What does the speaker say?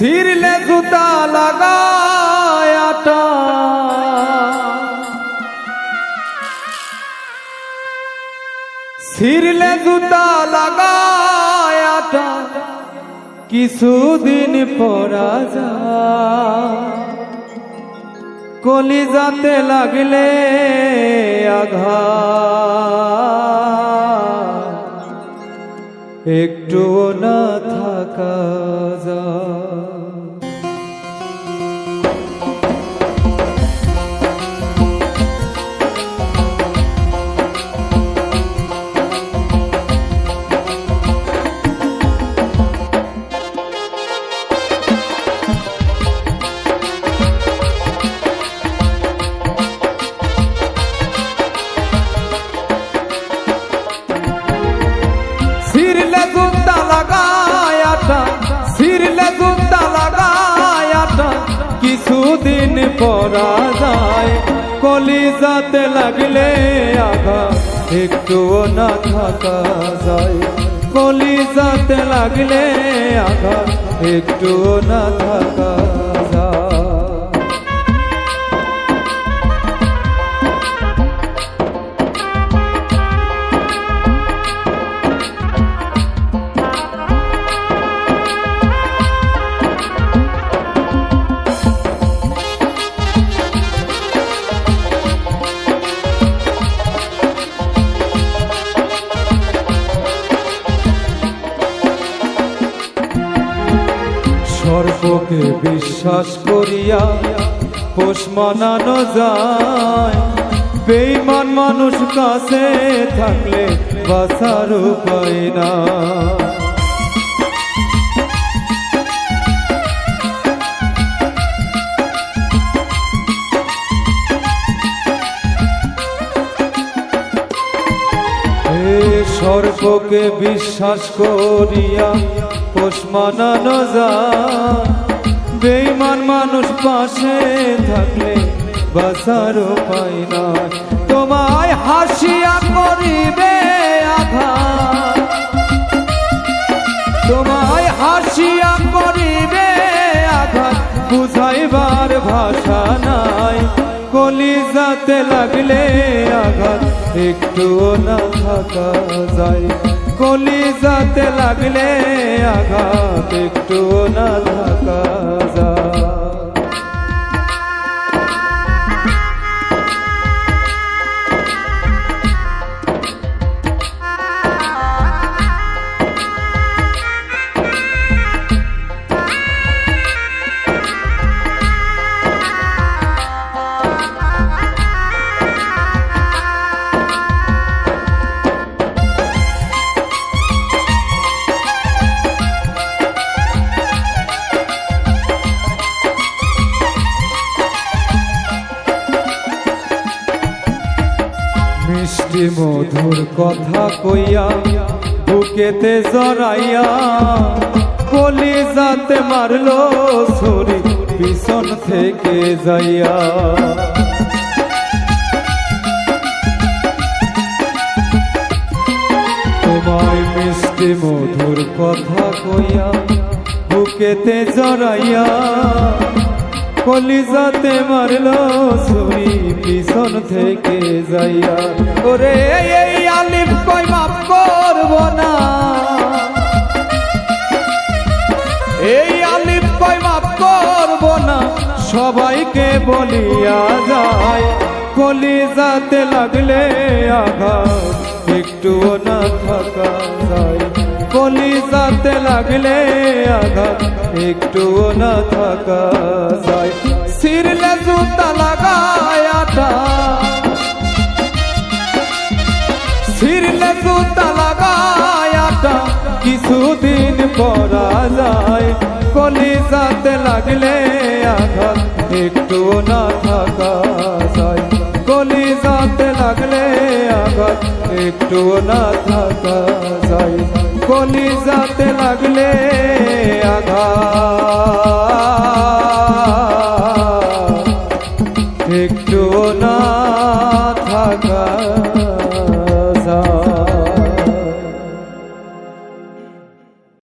ছিঁড়লে জুতা লাগায় আটা, ছিঁড়লে জুতা লাগায় আটা, কিছুদিন পরা যায় কলিজাতে লাগলে আঘাত, একটু না থাকা যায়। ছিঁড়লে জুতা লাগায় আটা, ছিঁড়লে জুতা লাগায় আটা, কিছুদিন পরা যায় কলিজাতে লাগলে আঘাত, একটুও না থাকা যায় কলিজাতে লাগলে আঘাত, একটুও না থাকা যায়। সর্বকে বিশ্বাস করিয়া পোষ মানানো যায়, বেঈমান মানুষ কাছে থাকলে বাঁচার উপায় না। সর্বকে বিশ্বাস করিয়া পোষ মানানো যায়, বেঈমান মানুষ পাশে থাকলে বাঁচার উপায় নাই। তোমায় হাসিয়া করিবে আঘাত, তোমায় হাসিয়া করিবে আঘাত, বুঝাইবার ভাষা নাই কলিজাতে লাগলে আঘাত, একটুও না থাকা যায় কলিজাতে লাগলে আঘাত, একটুও না থাকা যায়। মিষ্টি মধুর কথা কইয়া বুকেতে জড়াইয়া কলিজাতে মারলো ছুরি পিছন থেকে যাইয়া। তোমায় মিষ্টি মধুর কথা কইয়া বুকেতে জড়াইয়া কলিজাতে মারলো ছুরি পিছন থেকে যাইয়া। ওরে এই আলিফ কই মাফ করব না, এই আলিফ কই মাফ করব না, সবাইকে বলিয়া যায় কলিজাতে লাগলে আঘাত, একটুও না থাকা যায় কলিজাতে লাগলে আঘাত, একটুও না থাকা যায়। ছিঁড়লে জুতা লাগায় আটা, ছিঁড়লে জুতা লাগায় আটা, কিছুদিন পরা যায় কলিজাতে লাগলে আঘাত, একটুও না থাকা যায় কলিজাতে লাগলে আঘাত, একটুও না থাকা যায় কলিজাতে লাগলে আঘাত,